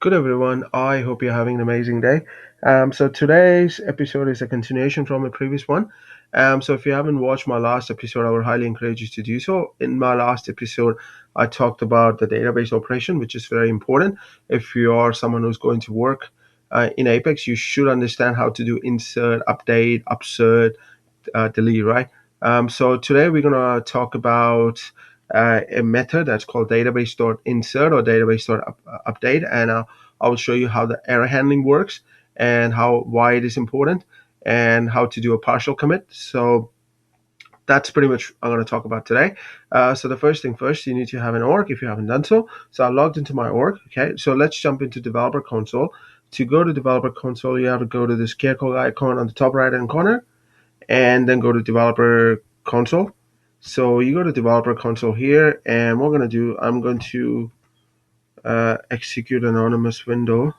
Good everyone. I hope you're having an amazing day. So today's episode is a continuation from a previous one. So if you haven't watched my last episode, I would highly encourage you to do so. In my last episode, I talked about the database operation, which is very important. If you are someone who's going to work in Apex, you should understand how to do insert, update, upsert, delete, right? So today we're going to talk about a method that's called database.insert or database.update, and I will show you how the error handling works and why it is important and how to do a partial commit. So that's pretty much I'm going to talk about today. So the first thing first, you need to have an org if you haven't done so. So I logged into my org. Okay, so let's jump into developer console. To go to developer console, you have to go to the scarecrow icon on the top right hand corner and then go to developer console. So you go to developer console here, and what we're going to do, I'm going to execute anonymous window.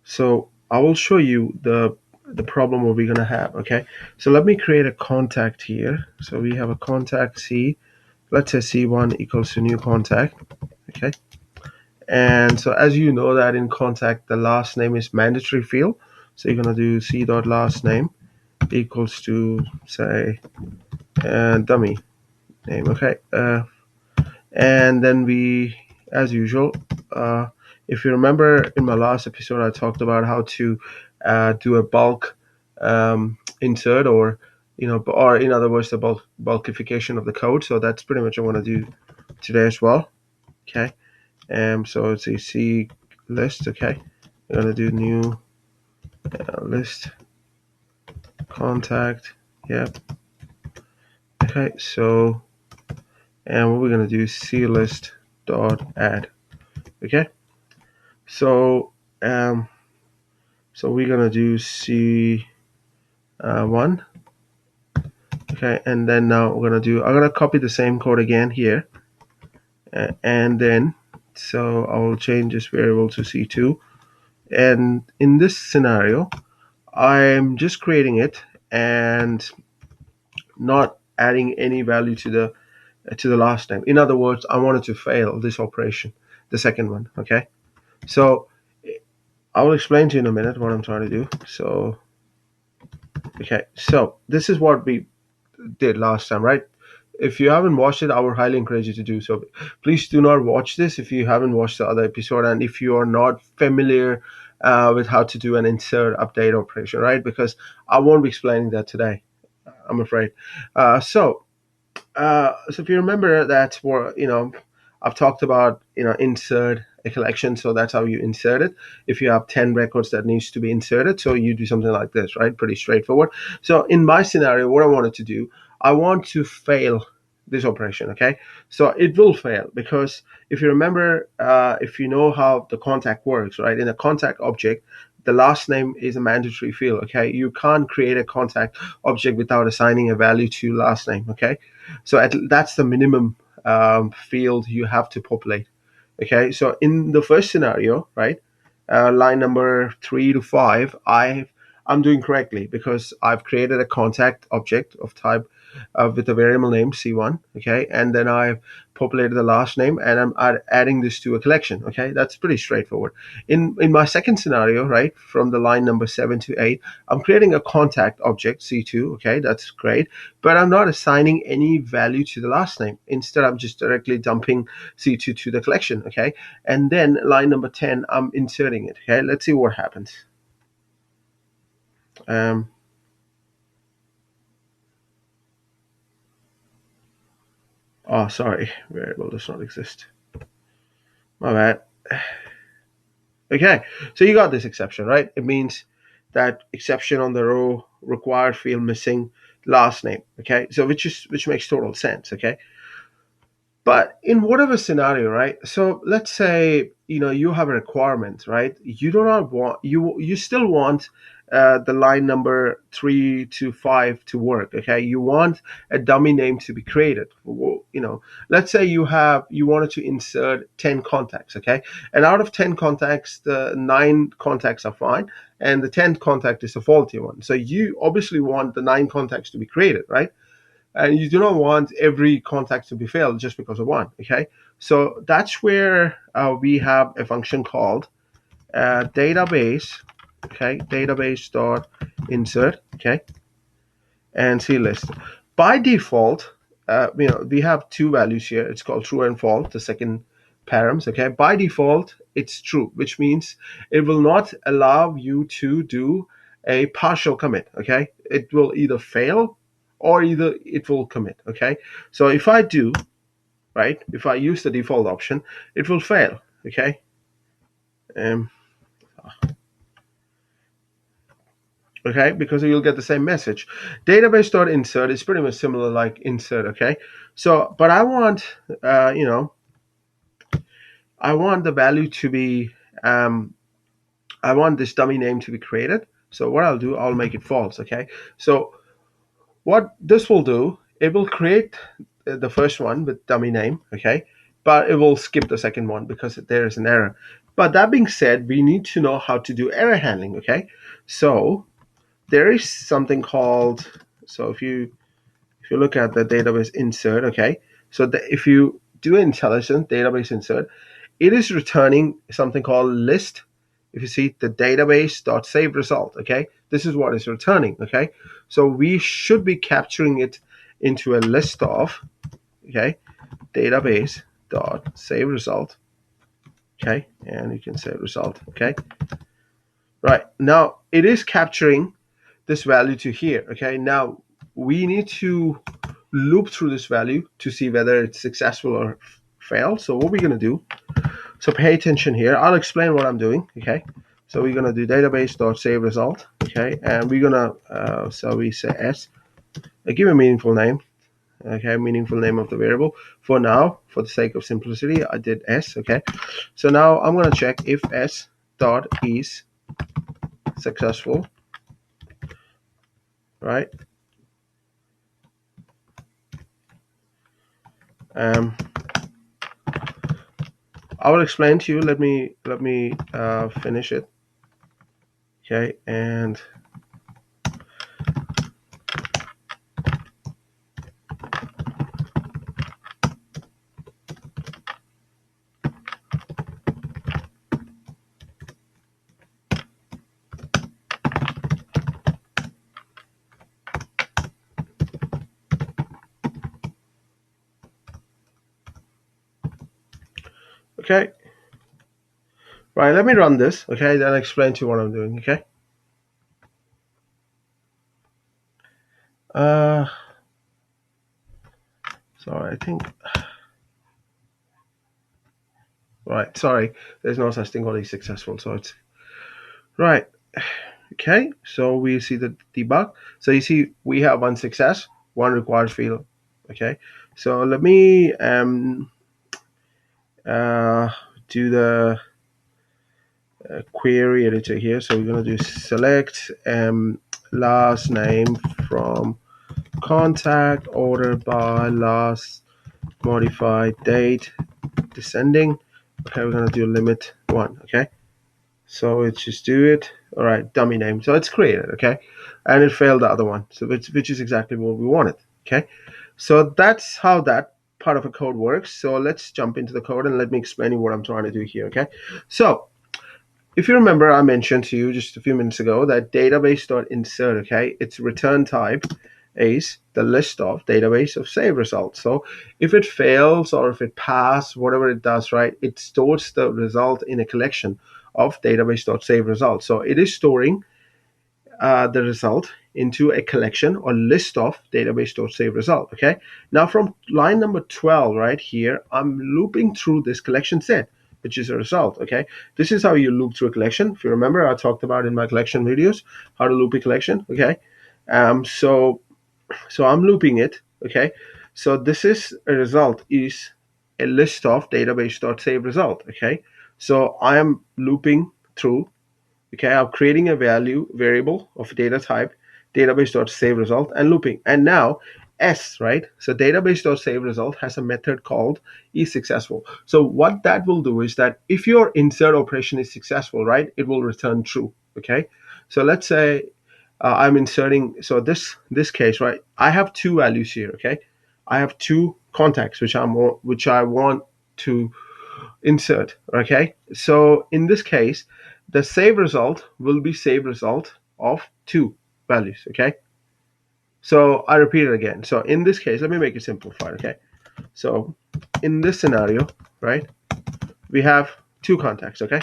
So I will show you the problem what we're going to have. Okay, so let me create a contact here. So we have a contact C. Let's say C1 equals to new contact. Okay, and so as you know that in contact the last name is mandatory field. So you're going to do C dot last name equals to say dummy name. Okay, and then we, as usual, uh, if you remember in my last episode, I talked about how to do a bulk insert, or or in other words, the bulkification of the code. So that's pretty much what I want to do today as well. Okay, so it's a C list. Okay, we're gonna do new list contact. Yep. Okay, so and what we're gonna do is C list dot add. Okay, so um, so we're gonna do C1. Okay, and then now I'm gonna copy the same code again here, and then so I will change this variable to C2. And in this scenario, I'm just creating it and not adding any value to the last name. In other words, I wanted to fail this operation, the second one. Okay, so I will explain to you in a minute what I'm trying to do. So okay, so this is what we did last time, right? If you haven't watched it, I would highly encourage you to do so. Please do not watch this if you haven't watched the other episode and if you are not familiar with how to do an insert update operation, right? Because I won't be explaining that today, I'm afraid. So if you remember that, I've talked about insert a collection, so that's how you insert it. If you have 10 records that needs to be inserted, so you do something like this, right? Pretty straightforward. So in my scenario, what I wanted to do, I want to fail this operation. Okay, so it will fail because if you remember, if you know how the contact works, right? In a contact object, the last name is a mandatory field. Okay, you can't create a contact object without assigning a value to last name. Okay, so that's the minimum field you have to populate. Okay, so in the first scenario, right, line number 3 to 5, I'm doing correctly because I've created a contact object of type with a variable name C1. Okay, and then I've populated the last name and I'm adding this to a collection. Okay, that's pretty straightforward. In my second scenario, right, from the line number 7 to 8, I'm creating a contact object C2. Okay, that's great, but I'm not assigning any value to the last name. Instead, I'm just directly dumping C2 to the collection. Okay, and then line number 10, I'm inserting it. Okay, let's see what happens. Um, oh, sorry, variable does not exist. My bad. Okay, so you got this exception, right? It means that exception on the row required field missing last name. Okay, so which makes total sense. Okay, but in whatever scenario, right? So let's say you have a requirement, right? You do not want you still want the line number 3 to 5 to work. Okay, you want a dummy name to be created. Let's say you wanted to insert 10 contacts. Okay, and out of 10 contacts, the 9 contacts are fine, and the 10th contact is a faulty one. So you obviously want the 9 contacts to be created, right? And you do not want every contact to be failed just because of one. Okay, so that's where we have a function called database, okay, database.insert, okay, and see list. By default, we have two values here. It's called true and false, the second params, okay. By default, it's true, which means it will not allow you to do a partial commit, okay. It will either fail or either it will commit, okay. So if I do, right, if I use the default option, it will fail, okay. Um, okay, because you'll get the same message. Database.insert is pretty much similar like insert, okay. So, but I want, I want the value to be, I want this dummy name to be created. So what I'll do, I'll make it false, okay. So what this will do, it will create the first one with dummy name, okay, but it will skip the second one because there is an error. But that being said, we need to know how to do error handling, okay. So there is something called, so if you look at the database insert, okay, so if you do intelligent database insert, it is returning something called list. If you see the database.save result, okay, this is what it's returning, okay. So we should be capturing it into a list of, okay, database.save result, okay, and you can say result, okay. Right, now it is capturing this value to here, okay. Now we need to loop through this value to see whether it's successful or failed. So what we're going to do, so pay attention here, I'll explain what I'm doing, okay. So we're going to do database.save result, okay, and we're going to so we say s, give a meaningful name, okay, meaningful name of the variable. For now, for the sake of simplicity, I did s, okay. So now I'm going to check if s dot is successful, right. I will explain to you. Let me finish it, okay. And okay, right, let me run this, okay, then I'll explain to you what I'm doing, okay. uh Sorry, I think, right, sorry, there's no such thing called is successful, so it's right, okay. So we see the debug. So you see we have one success, one required field, okay. So let me uh do the query editor here. So we're going to do select last name from contact, order by last, modified date, descending. Okay, we're going to do limit 1, okay. So let's just do it. All right, dummy name. So it's created, okay, and it failed the other one. So which is exactly what we wanted, okay. So that's how that part of a code works. So let's jump into the code and let me explain you what I'm trying to do here, okay. So if you remember, I mentioned to you just a few minutes ago that database.insert, okay, its return type is the list of database of save results. So if it fails or if it passes, whatever it does, right, it stores the result in a collection of database.save results. So it is storing the result into a collection or list of database.save result, okay. Now from line number 12 right here, I'm looping through this collection set, which is a result, okay. This is how you loop through a collection. If you remember, I talked about in my collection videos how to loop a collection, okay. So I'm looping it, okay. So this is a result is a list of database.save result, okay. So I am looping through, okay. I'm creating a value variable of data type database.save result and looping. And now s, right, so database.save result has a method called is successful. So what that will do is that if your insert operation is successful, right, it will return true, okay. So let's say I'm inserting, so this case, right, I have two values here, okay. I have two contacts which I want to insert, okay. So in this case, the save result will be save result of two values. Okay, so I repeat it again. So in this case, let me make it simplified. Okay, so in this scenario, right, we have two contacts. Okay,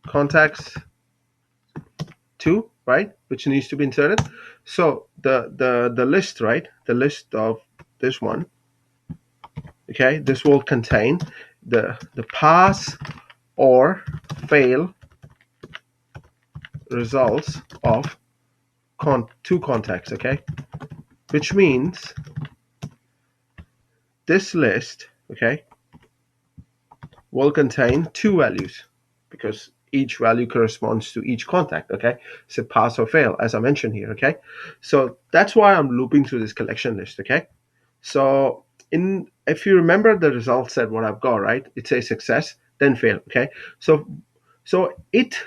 contacts two, right, which needs to be inserted. So the list, right, the list of this one, okay, this will contain the pass or fail results of two contacts. Okay, which means this list, okay, will contain two values because each value corresponds to each contact. Okay, so pass or fail, as I mentioned here. Okay, so that's why I'm looping through this collection list. Okay, so if you remember the result set, what I've got, right, it says success then fail. Okay, so it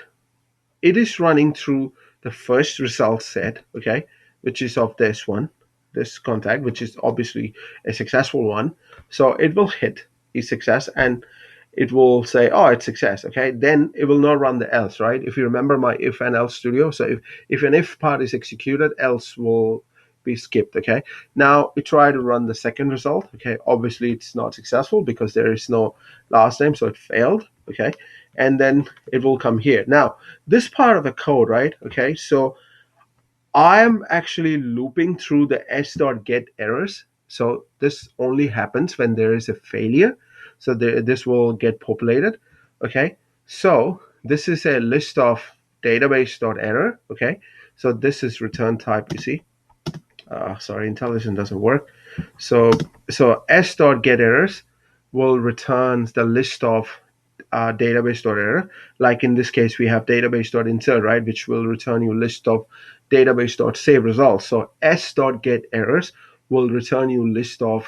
is running through the first result set, okay, which is of this one, this contact, which is obviously a successful one. So it will hit a success and it will say, oh, it's success. Okay, then it will not run the else, right? If you remember my if and else studio, so if an if part is executed, else will be skipped. Okay, now we try to run the second result. Okay, obviously it's not successful because there is no last name, so it failed. Okay, and then it will come here. Now this part of the code, right? Okay, so I am actually looping through the s.get errors. So this only happens when there is a failure. So this will get populated. Okay, so this is a list of database.error. Okay, so this is return type. You see, sorry, IntelliJ doesn't work. So s.get errors will return the list of database.error. Like in this case, we have database.insert, right, which will return you a list of database.save results. So s.get errors will return you list of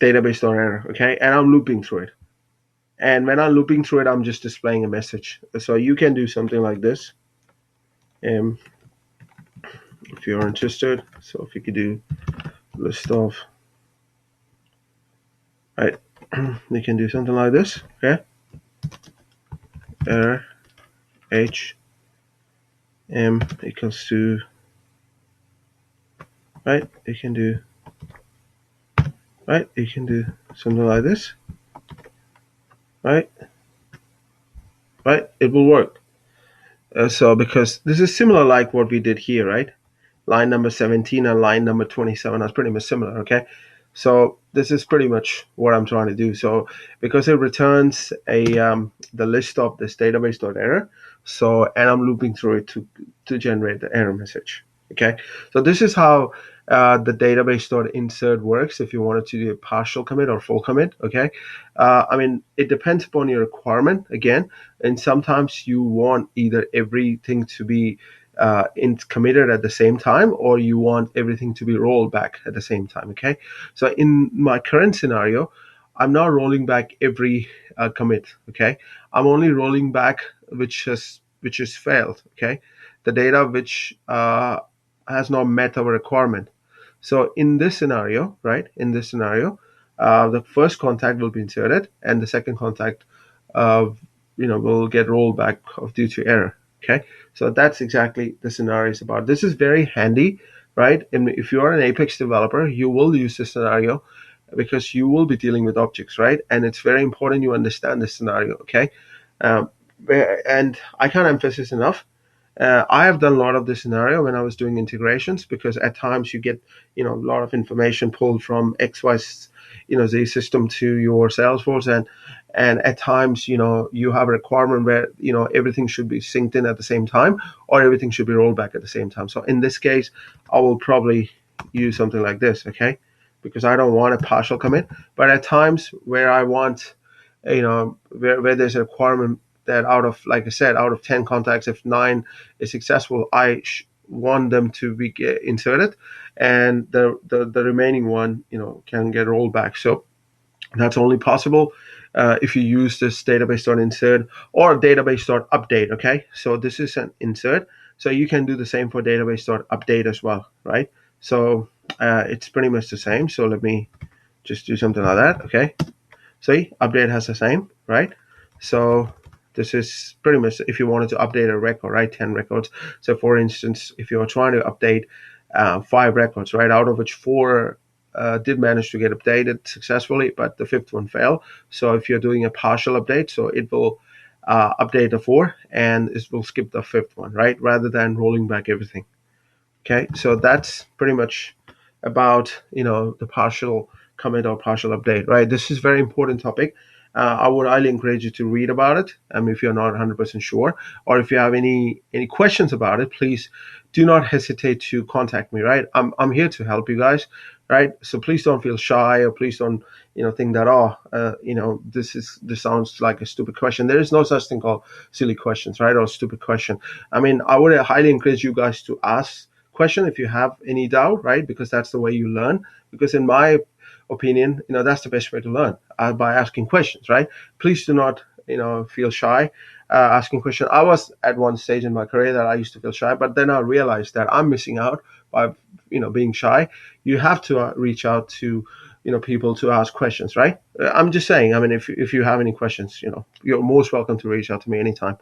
database.error. Okay, and I'm looping through it. And when I'm looping through it, I'm just displaying a message. So you can do something like this. If you're interested, so if you could do list of, right, you can do something like this. Okay, error h m equals to, right, you can do, right, you can do something like this, right, it will work. So because this is similar like what we did here, right, line number 17 and line number 27 are pretty much similar. Okay, so this is pretty much what I'm trying to do. So because it returns the list of this database.error, so and I'm looping through it to generate the error message. Okay, so this is how the database.insert works if you wanted to do a partial commit or full commit. Okay, I mean, it depends upon your requirement again, and sometimes you want either everything to be committed at the same time, or you want everything to be rolled back at the same time. Okay, so in my current scenario, I'm not rolling back every commit. Okay, I'm only rolling back which has failed. Okay, the data which has not met our requirement. So in this scenario, right, in this scenario, the first contact will be inserted, and the second contact, uh, will get rolled back due to error. Okay, so that's exactly the scenario is about. This is very handy, right? And if you are an Apex developer, you will use this scenario because you will be dealing with objects, right? And it's very important you understand this scenario. Okay, um, and I can't emphasize enough. I have done a lot of this scenario when I was doing integrations because at times you get a lot of information pulled from XY Z system to your Salesforce, and at times you have a requirement where everything should be synced in at the same time or everything should be rolled back at the same time. So in this case, I will probably use something like this, okay? Because I don't want a partial commit, but at times where I want where there's a requirement that out of, like I said, out of 10 contacts, if 9 is successful, I want them to be inserted, and the remaining one, can get rolled back. So that's only possible if you use this database.insert or database.update. Okay, so this is an insert, so you can do the same for database.update as well, right? So it's pretty much the same. So let me just do something like that. Okay, See, update has the same, right? So this is pretty much if you wanted to update a record, right? 10 records. So for instance, if you're trying to update 5 records, right, out of which four did manage to get updated successfully, but the fifth one failed. So if you're doing a partial update, so it will update the four and it will skip the fifth one, right? Rather than rolling back everything. Okay, so that's pretty much about the partial commit or partial update, right? This is very important topic. I would highly encourage you to read about it. If you're not 100% sure, or if you have any questions about it, please do not hesitate to contact me. Right, I'm here to help you guys. Right, so please don't feel shy, or please don't think that this sounds like a stupid question. There is no such thing called silly questions, right, or stupid question. I would highly encourage you guys to ask question if you have any doubt, right? Because that's the way you learn. Because in my opinion, that's the best way to learn, by asking questions, right? Please do not, feel shy asking questions. I was at one stage in my career that I used to feel shy, but then I realized that I'm missing out by, being shy. You have to reach out to, people to ask questions, right? I'm just saying. If you have any questions, you're most welcome to reach out to me anytime.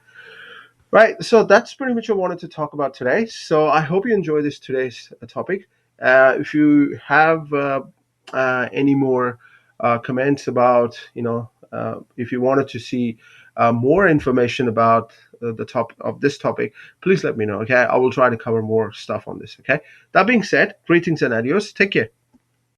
Right, so that's pretty much what I wanted to talk about today. So I hope you enjoy this today's topic. If you have any more comments about, if you wanted to see more information about the top of this topic, please let me know. Okay, I will try to cover more stuff on this. Okay, that being said, greetings and adios. Take care.